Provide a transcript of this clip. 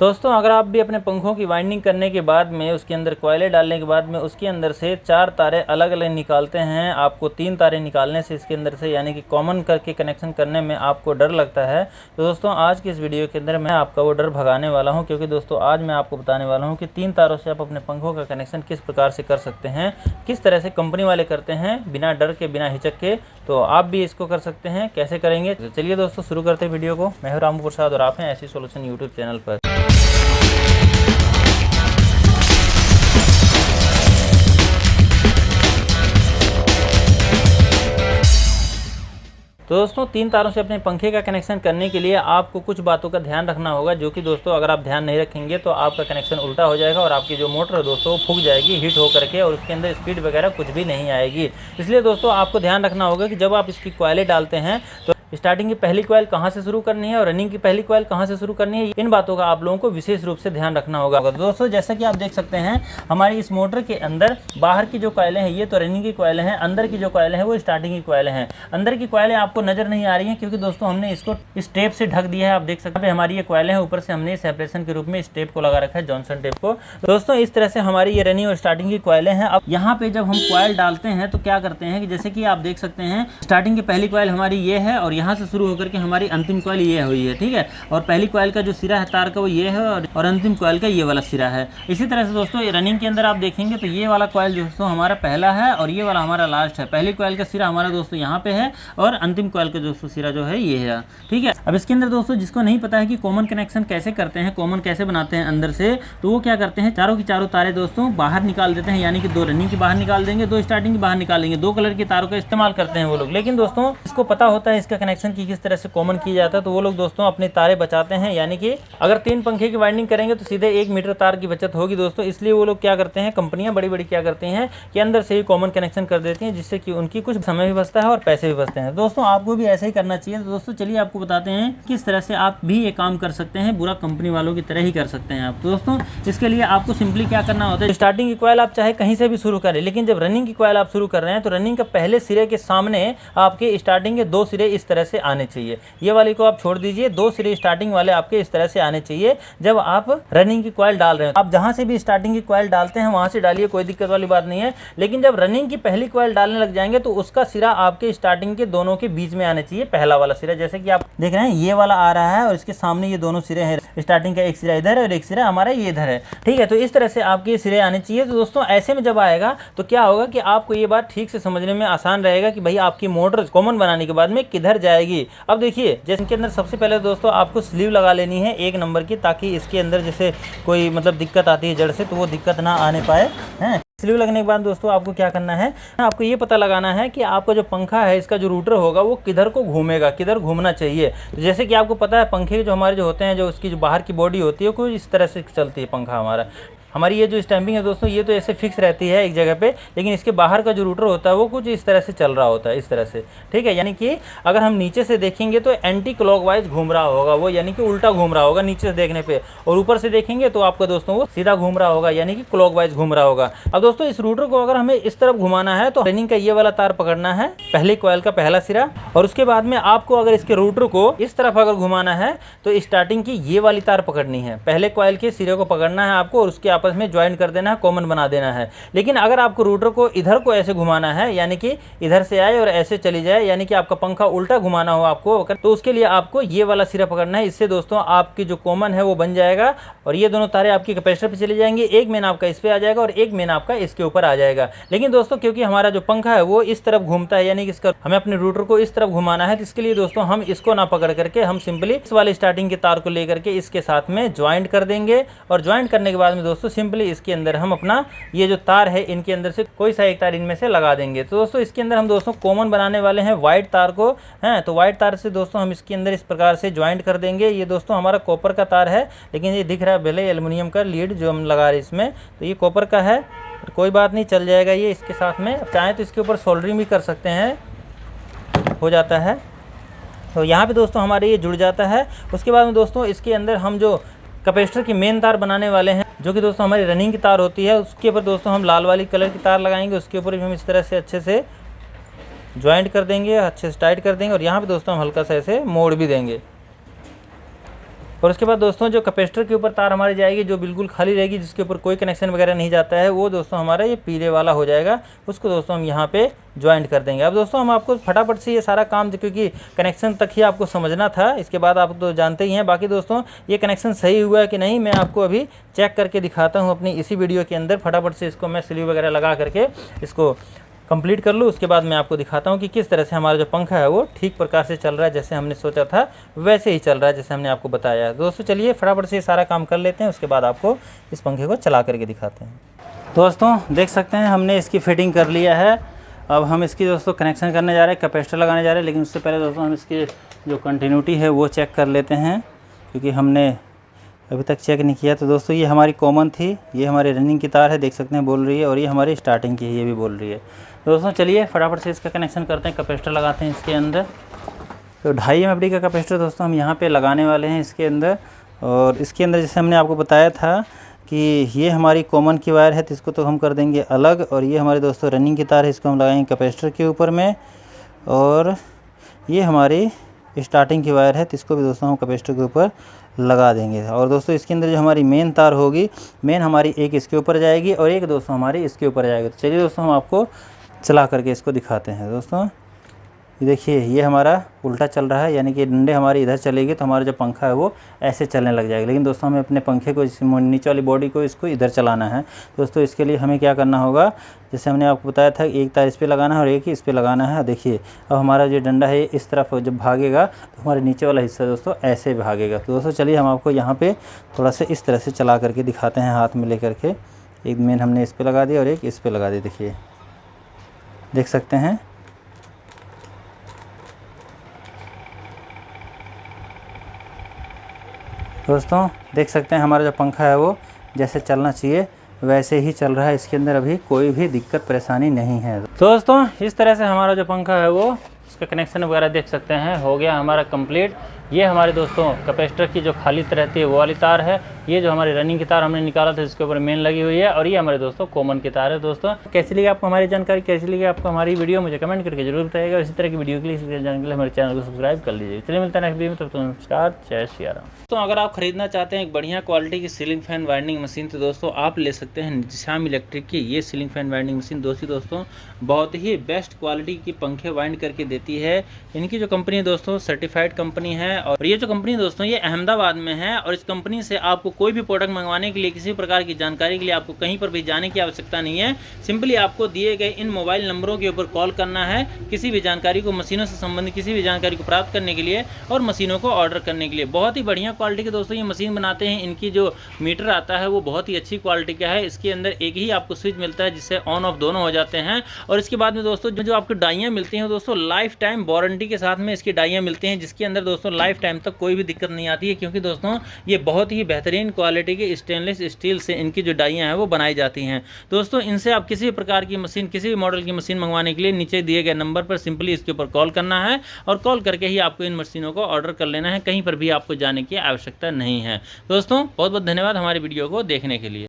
दोस्तों अगर आप भी अपने पंखों की वाइंडिंग करने के बाद में उसके अंदर कोयले डालने के बाद में उसके अंदर से 4 तारे अलग अलग निकालते हैं, आपको 3 तारे निकालने से इसके अंदर से यानी कि कॉमन करके कनेक्शन करने में आपको डर लगता है, तो दोस्तों आज की इस वीडियो के अंदर मैं आपका वो डर भगाने वाला हूं। क्योंकि दोस्तों आज मैं आपको बताने वाला हूं कि 3 तारों से आप अपने पंखों का कनेक्शन किस प्रकार से कर सकते हैं, किस तरह से कंपनी वाले करते हैं बिना डर के, बिना हिचक के। तो आप भी इसको कर सकते हैं, कैसे करेंगे तो चलिए दोस्तों शुरू करते हैं वीडियो को। मैं हूं रामू प्रसाद और आप हैं ऐसी सॉल्यूशन यूट्यूब चैनल पर। तो दोस्तों 3 तारों से अपने पंखे का कनेक्शन करने के लिए आपको कुछ बातों का ध्यान रखना होगा, जो कि दोस्तों अगर आप ध्यान नहीं रखेंगे तो आपका कनेक्शन उल्टा हो जाएगा और आपकी जो मोटर है दोस्तों फूक जाएगी हीट हो करके, और उसके अंदर स्पीड वगैरह कुछ भी नहीं आएगी। इसलिए दोस्तों आपको ध्यान रखना होगा कि जब आप इसकी कॉइलें डालते हैं तो स्टार्टिंग की पहली कॉइल कहाँ से शुरू करनी है और रनिंग की पहली कॉइल कहाँ से शुरू करनी है, इन बातों का आप लोगों को विशेष रूप से ध्यान रखना होगा। दोस्तों जैसा कि आप देख सकते हैं हमारी इस मोटर के अंदर बाहर की जो कॉइलें हैं ये तो रनिंग की कॉइलें हैं, अंदर की जो कॉइलें हैं वो स्टार्टिंग की कॉइलें हैं। अंदर की कॉइलें आपको नजर नहीं आ रही हैं क्योंकि दोस्तों हमने इसको इस टेप से ढक दिया है। आप देख सकते हैं हमारी ये कॉइलें हैं, ऊपर से हमने सेपरेशन के रूप में इस टेप को लगा रखा है, जॉनसन टेप को। दोस्तों इस तरह से हमारी ये रनिंग और स्टार्टिंग की कॉइलें हैं। अब यहाँ पे जब हम कॉइल डालते हैं तो क्या करते हैं कि जैसे कि आप देख सकते हैं स्टार्टिंग की पहली कॉइल हमारी ये है और यहाँ से शुरू होकर के हमारी अंतिम कॉइल ये हुई है, ठीक है। और पहली कॉइल का जो सिरा है तार का वो ये है और अंतिम कॉइल का ये वाला सिरा है। इसी तरह से दोस्तों रनिंग के अंदर आप देखेंगे तो ये वाला कॉइल दोस्तों हमारा पहला है और ये वाला हमारा लास्ट है। पहली कॉइल का सिरा हमारा दोस्तों यहाँ पे है और अंतिम कॉइल का दोस्तों सिरा जो है ये है, ठीक है। अब इसके अंदर दोस्तों जिसको नहीं पता है कि कॉमन कनेक्शन कैसे करते हैं, कॉमन कैसे बनाते हैं अंदर से, तो वो क्या करते हैं चारों की चारों तारे दोस्तों बाहर निकाल देते हैं, यानी कि 2 रनिंग की बाहर निकाल देंगे, 2 स्टार्टिंग की बाहर निकाल देंगे। 2 कलर की तारों का इस्तेमाल करते हैं वो लोग। लेकिन दोस्तों इसको पता होता है इसका कनेक्शन की किस तरह से कॉमन किया जाता है, तो वो लोग दोस्तों अपने तारे बचाते हैं। यानी कि अगर 3 पंखे की वाइंडिंग करेंगे तो सीधे 1 मीटर तार की बचत होगी दोस्तों। इसलिए वो लोग क्या करते हैं, कंपनियां बड़ी बड़ी क्या करती हैं कि अंदर से ही कॉमन कनेक्शन कर देती हैं, जिससे कि उनकी कुछ समय भी बचता है और पैसे भी बचते हैं। दोस्तों आपको भी ऐसा ही करना चाहिए। तो दोस्तों चलिए आपको बताते हैं किस तरह से आप भी ये काम कर सकते हैं, बुरा कंपनी वालों की तरह ही कर सकते हैं आप। तो दोस्तों इसके लिए आपको सिंपली क्या करना होता है, स्टार्टिंग की कॉइल आप चाहे कहीं से भी शुरू करें, लेकिन जब रनिंग की कॉइल आप शुरू कर रहे हैं तो रनिंग का पहले सिरे के सामने आपके स्टार्टिंग के 2 सिरे इस तरह से आने चाहिए। ये वाली को आप छोड़ दीजिए, 2 सिरे स्टार्टिंग वाले आपके इस तरह से आने चाहिए जब आप रनिंग की कॉइल डाल रहे हैं। आप जहां से भी स्टार्टिंग की कॉइल डालते हैं वहां से डालिए, कोई दिक्कत वाली बात नहीं है। लेकिन जब रनिंग की पहली कॉइल डालने लग जाएंगे तो उसका सिरा आपके स्टार्टिंग के दोनों के बीच में आने चाहिए, पहला वाला सिरा। जैसे कि आप देख रहे हैं ये वाला आ रहा है और इसके सामने ये दोनों सिरे हैं, स्टार्टिंग का एक सिरा इधर है और एक सिरा हमारा ये इधर है, ठीक है। तो इस तरह से आपके सिरे आने चाहिए। तो दोस्तों ऐसे में जब आएगा तो क्या होगा कि आपको ये बात ठीक से समझने में आसान रहेगा कि भाई आपकी मोटर कॉमन बनाने के बाद में किधर जाएगी। अब देखिए जैसे इनके अंदर सबसे पहले दोस्तों आपको स्लीव लगा लेनी है 1 नंबर की, ताकि इसके अंदर जैसे कोई मतलब दिक्कत आती है जड़ से तो वो दिक्कत ना आने पाए हैं। स्लीव लगने के बाद दोस्तों आपको क्या करना है, आपको ये पता लगाना है कि आपका जो पंखा है इसका जो रूटर होगा वो किधर को घूमेगा, किधर घूमना चाहिए। तो जैसे कि आपको पता है पंखे जो हमारे जो होते हैं, जो उसकी जो बाहर की बॉडी होती है कोई इस तरह से चलती है पंखा हमारा। हमारी ये जो स्टैम्पिंग है दोस्तों ये तो ऐसे फिक्स रहती है एक जगह पे, लेकिन इसके बाहर का जो रूटर होता है वो कुछ इस तरह से चल रहा होता है, इस तरह से, ठीक है। यानी कि अगर हम नीचे से देखेंगे तो एंटी क्लॉकवाइज घूम रहा होगा वो, यानी कि उल्टा घूम रहा होगा नीचे से देखने पे, और ऊपर से देखेंगे तो आपका दोस्तों वो सीधा घूम रहा होगा, यानी कि क्लॉकवाइज घूम रहा होगा। अब दोस्तों इस रूटर को अगर हमें इस तरफ घुमाना है तो रनिंग का ये वाला तार पकड़ना है, पहली कॉइल का पहला सिरा, और उसके बाद में आपको अगर इसके रूटर को इस तरफ अगर घुमाना है तो स्टार्टिंग की ये वाली तार पकड़नी है, पहले कॉइल के सिरे को पकड़ना है आपको और उसके आपस में ज्वाइन कर देना है, कॉमन बना देना है। लेकिन अगर आपको रूटर को इधर को ऐसे घुमाना है, यानी कि इधर से आए और ऐसे चली जाए, यानी कि आपका पंखा उल्टा घुमाना हो आपको, तो उसके लिए आपको ये वाला सिरा पकड़ना है। इससे दोस्तों आपकी जो कॉमन है वो बन जाएगा और ये दोनों तारे आपकी कैपेसिटर पे चली जाएंगी। एक मेन आपका इस पे आ जाएगा और एक मेन आपका इसके ऊपर आ जाएगा। लेकिन दोस्तों क्योंकि हमारा जो पंखा है वो इस तरफ घूमता है, यानी कि इसका हमें अपने रूटर को इस तरफ घुमाना है, तो इसके लिए दोस्तों हम इसको ना पकड़ करके हम सिंपली इस वाले स्टार्टिंग के तार को लेकर के इसके साथ में ज्वाइंट कर देंगे। और ज्वाइंट करने के बाद में दोस्तों सिंपली इसके अंदर हम अपना ये जो तार है इनके अंदर से कोई सा एक तार इनमें से लगा देंगे। तो दोस्तों इसके अंदर हम दोस्तों कॉमन बनाने वाले हैं व्हाइट तार को, हैं। तो व्हाइट तार से दोस्तों हम इसके अंदर इस प्रकार से ज्वाइंट कर देंगे। ये दोस्तों हमारा कॉपर का तार है, लेकिन ये दिख रहा है भले एल्युमिनियम का लीड जो हम लगा रहे हैं इसमें, तो ये कॉपर का है, कोई बात नहीं चल जाएगा ये इसके साथ में। चाहे तो इसके ऊपर सोल्डरिंग भी कर सकते हैं, हो जाता है। तो यहाँ पे दोस्तों हमारे ये जुड़ जाता है। उसके बाद में दोस्तों इसके अंदर हम जो कैपेसिटर की मेन तार बनाने वाले हैं, जो कि दोस्तों हमारी रनिंग की तार होती है, उसके ऊपर दोस्तों हम लाल वाली कलर की तार लगाएंगे। उसके ऊपर भी हम इस तरह से अच्छे से ज्वाइंट कर देंगे, अच्छे से टाइट कर देंगे और यहाँ पे दोस्तों हम हल्का सा ऐसे मोड़ भी देंगे। और उसके बाद दोस्तों जो कैपेसिटर के ऊपर तार हमारी जाएगी, जो बिल्कुल खाली रहेगी, जिसके ऊपर कोई कनेक्शन वगैरह नहीं जाता है, वो दोस्तों हमारा ये पीले वाला हो जाएगा। उसको दोस्तों हम यहाँ पे ज्वाइंट कर देंगे। अब दोस्तों हम आपको फटाफट से ये सारा काम, क्योंकि कनेक्शन तक ही आपको समझना था, इसके बाद आप तो जानते ही हैं। बाकी दोस्तों ये कनेक्शन सही हुआ है कि नहीं, मैं आपको अभी चेक करके दिखाता हूँ अपनी इसी वीडियो के अंदर। फटाफट से इसको मैं स्लीव वगैरह लगा करके इसको कंप्लीट कर लूँ। उसके बाद मैं आपको दिखाता हूँ कि किस तरह से हमारा जो पंखा है वो ठीक प्रकार से चल रहा है, जैसे हमने सोचा था वैसे ही चल रहा है, जैसे हमने आपको बताया है। दोस्तों चलिए फटाफट से ये सारा काम कर लेते हैं, उसके बाद आपको इस पंखे को चला करके दिखाते हैं। दोस्तों देख सकते हैं हमने इसकी फिटिंग कर लिया है। अब हम इसकी दोस्तों कनेक्शन करने जा रहे हैं, कैपेसिटर लगाने जा रहे हैं। लेकिन उससे पहले दोस्तों हम इसकी जो कंटिन्यूटी है वो चेक कर लेते हैं, क्योंकि हमने अभी तक चेक नहीं किया। तो दोस्तों ये हमारी कॉमन थी, ये हमारी रनिंग की तार है, देख सकते हैं बोल रही है, और ये हमारी स्टार्टिंग की है, ये भी बोल रही है। दोस्तों चलिए फटाफट से इसका कनेक्शन करते हैं, कैपेसिटर लगाते हैं इसके अंदर। तो 2.5 MFD का कैपेसिटर दोस्तों हम यहाँ पे लगाने वाले हैं इसके अंदर। और इसके अंदर जैसे हमने आपको बताया था कि ये हमारी कॉमन की वायर है, तो इसको तो हम कर देंगे अलग। और ये हमारे दोस्तों रनिंग की तार है, इसको हम लगाएंगे कैपेसिटर के ऊपर में। और ये हमारी स्टार्टिंग की वायर है, तो इसको भी दोस्तों हम कैपेसिटर के ऊपर लगा देंगे। और दोस्तों इसके अंदर जो हमारी मेन तार होगी, मेन हमारी एक इसके ऊपर जाएगी और एक दोस्तों हमारी इसके ऊपर जाएगी। तो चलिए दोस्तों हम आपको चला करके इसको दिखाते हैं। दोस्तों ये देखिए, ये हमारा उल्टा चल रहा है, यानी कि डंडे हमारी इधर चलेगी तो हमारा जो पंखा है वो ऐसे चलने लग जाएगा। लेकिन दोस्तों हमें अपने पंखे को, नीचे वाली बॉडी को, इसको इधर चलाना है। दोस्तों इसके लिए हमें क्या करना होगा, जैसे हमने आपको बताया था, एक तार इस पर लगाना है और एक ही इस पर लगाना है। देखिए अब हमारा जो डंडा है इस तरफ जब भागेगा तो हमारे नीचे वाला हिस्सा दोस्तों ऐसे भागेगा। तो दोस्तों चलिए हम आपको यहाँ पर थोड़ा सा इस तरह से चला करके दिखाते हैं, हाथ में ले करके। एक मेन हमने इस पर लगा दिया और एक इस पर लगा दी। देखिए देख सकते हैं। दोस्तों देख सकते हैं हमारा जो पंखा है वो जैसे चलना चाहिए वैसे ही चल रहा है, इसके अंदर अभी कोई भी दिक्कत परेशानी नहीं है। दोस्तों इस तरह से हमारा जो पंखा है वो, इसका कनेक्शन वगैरह देख सकते हैं हो गया हमारा कंप्लीट। ये हमारे दोस्तों कैपेसिटर की जो खाली रहती है वो वाली तार है। ये जो हमारी रनिंग की तार हमने निकाला था इसके ऊपर मेन लगी हुई है। और ये हमारे दोस्तों कॉमन की तार है। दोस्तों कैसी लगी आपको हमारी जानकारी, कैसी लगी आपको हमारी वीडियो, मुझे कमेंट करके जरूर बताइएगा। इसी तरह की वीडियो के लिए, इसी तरह जानने के लिए हमारे चैनल को सब्सक्राइब कर लीजिए। चलिए मिलता है नेक्स्ट वीडियो में, तब तक नमस्कार, जय श्री राम। तो अगर आप खरीदना चाहते हैं एक बढ़िया क्वालिटी की सीलिंग फैन वाइंडिंग मशीन, तो दोस्तों आप ले सकते हैं निजाम इलेक्ट्रिक की ये सीलिंग फैन वाइंडिंग मशीन। दोस्तों बहुत ही बेस्ट क्वालिटी की पंखे वाइंड करके देती है। इनकी जो कंपनी है दोस्तों सर्टिफाइड कंपनी है। और ये जो कंपनी दोस्तों ये अहमदाबाद में है। और इस कंपनी से आपको कोई भी प्रोडक्ट मंगवाने के लिए, किसी प्रकार की जानकारी के लिए आपको कहीं पर भी जाने की आवश्यकता नहीं है। सिंपली आपको दिए गए इन मोबाइल नंबरों के ऊपर कॉल करना है किसी भी जानकारी को, मशीनों से संबंधित किसी भी जानकारी को प्राप्त करने के लिए और मशीनों को ऑर्डर करने के लिए। बहुत ही बढ़िया क्वालिटी के दोस्तों ये मशीन बनाते हैं। इनकी जो मीटर आता है वो बहुत ही अच्छी क्वालिटी का है। इसके अंदर एक ही आपको स्विच मिलता है जिससे ऑन ऑफ दोनों हो जाते हैं। और इसके बाद में दोस्तों जो आपको डाइयाँ मिलती हैं दोस्तों लाइफ टाइम वारंटी के साथ में इसकी डाइयाँ मिलती हैं, जिसके अंदर दोस्तों लाइफ टाइम तक कोई भी दिक्कत नहीं आती है। क्योंकि दोस्तों ये बहुत ही बेहतरीन क्वालिटी के स्टेनलेस स्टील से इनकी जो डाइयाँ हैं वो बनाई जाती हैं। दोस्तों इनसे आप किसी भी प्रकार की मशीन, किसी भी मॉडल की मशीन मंगवाने के लिए नीचे दिए गए नंबर पर सिंपली इसके ऊपर कॉल करना है और कॉल करके ही आपको इन मशीनों को ऑर्डर कर लेना है। कहीं पर भी आपको जाने की आवश्यकता नहीं है। दोस्तों बहुत बहुत धन्यवाद हमारी वीडियो को देखने के लिए।